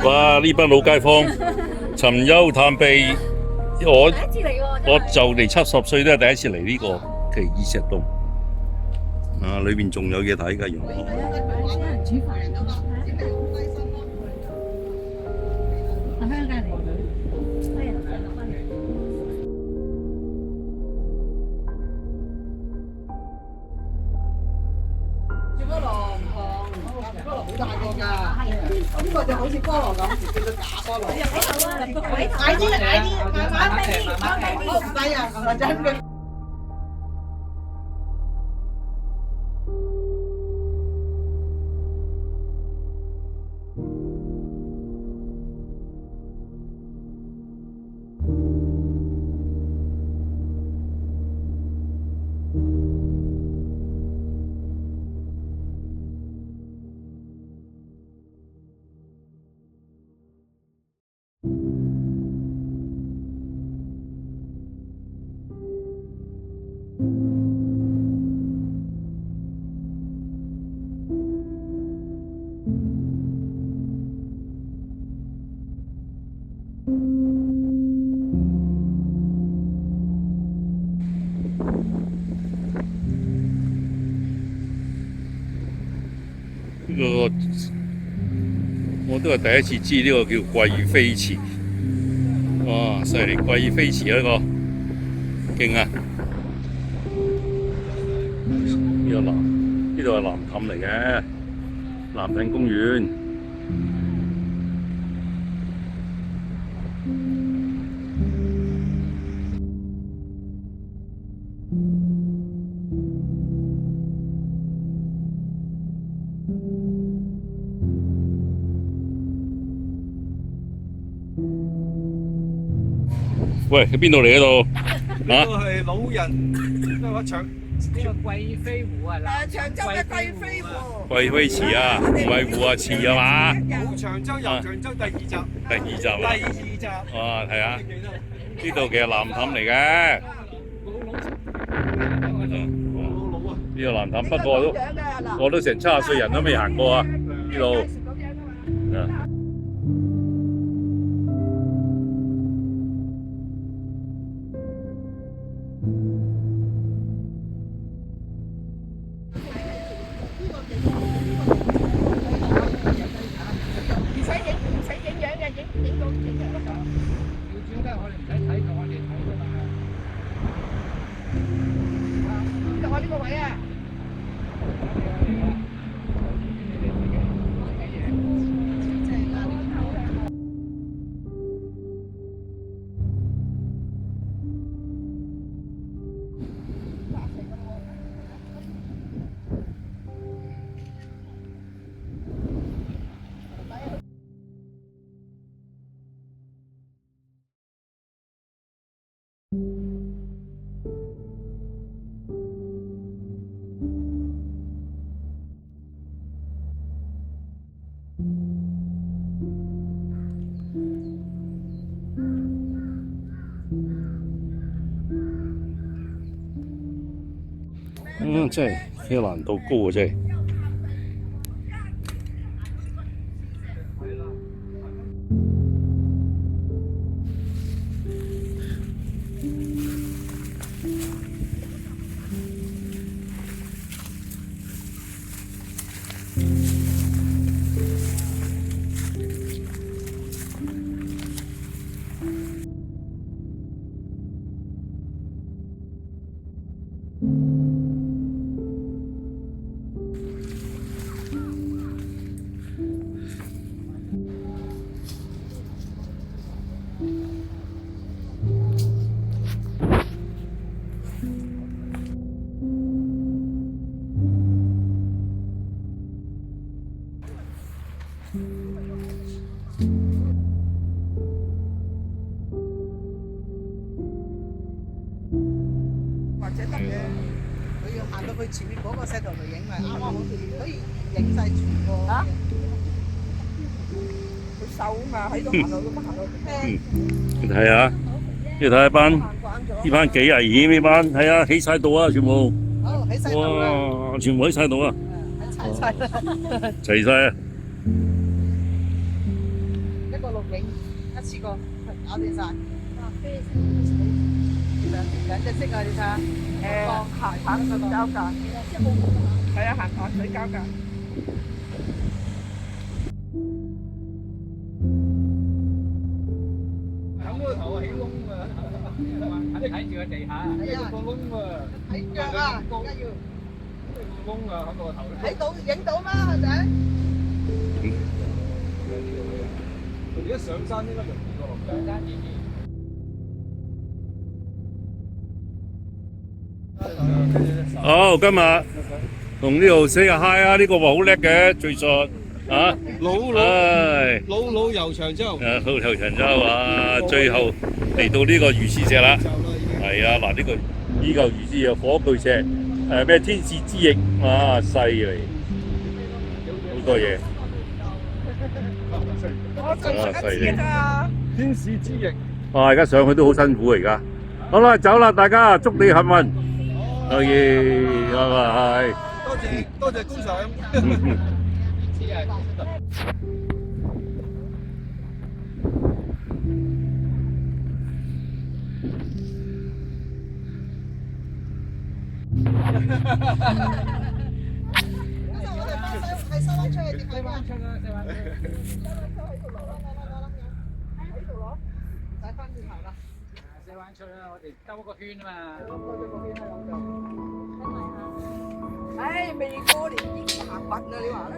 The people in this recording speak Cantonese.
哇！呢班老街坊尋幽探秘，我就嚟70歲都係第一次嚟呢個奇異石洞。啊，裏邊仲有嘢睇㗎，原來。煮飯咁啊！喺香港嚟，菠蘿唔同，菠蘿好大個㗎，呢個就好似菠蘿咁，叫做假菠蘿。矮啲，慢慢啲，好唔使啊，係真嘅。呢個我都係第一次知呢個叫貴妃祠。哇！犀利，貴妃祠呢個勁啊！呢度係藍氹嚟嘅，藍氹公園。喂，喺邊度嚟嗰度？呢個係老人咩話長？呢個貴妃湖啊，長洲嘅貴妃湖。貴妃祠啊，唔係湖啊，祠啊嘛？老長洲遊長洲第2集。第2集啊！第2集。哇，係啊！呢度其實藍氹嚟嘅。呢個藍氹，不過我都成70歲人都未行過啊！呢度。真係呢個難度高啊！真係。行到去前面嗰個石頭度影咪啱啱可以影晒全個。嚇？佢瘦啊嘛，喺度行路咁行到聽。你睇下，你睇下班呢班幾危險呢班，睇下起晒度啊，全部。好，起晒度啦。哇！全部起晒度啊！齊晒啦。齊晒啊！一個錄影一次過搞掂晒。兩隻色啊，你睇下。行淡水交界。係啊，行淡水交界。冚個頭啊，起窿啊！睇住個地下，一個窿啊！睇腳啊，而家要窿啊，喺個頭。睇到影到嗎，仔？而家上山應該容易過落上山易啲。好，今日同呢度 say 個 hi 啊！呢個話好叻嘅敘述啊，老遊長洲。老遊長洲啊！最後嚟到呢個魚翅石啦，係啊！嗱，呢嚿魚翅石火炬石，咩天使之翼啊，犀利，好多嘢。犀利！天使之翼。哇！而家上去都好辛苦而家。好啦，走啦，大家祝你幸運。可以，拜拜。多謝觀賞。我哋係收翻出去定係翻出啊？收翻出去。喺度攞，使翻轉頭啦。四灣出啦，我哋兜個圈啊嘛。兜咗個圈啦，咁就。唉，未過年已經行運啦，你話咧？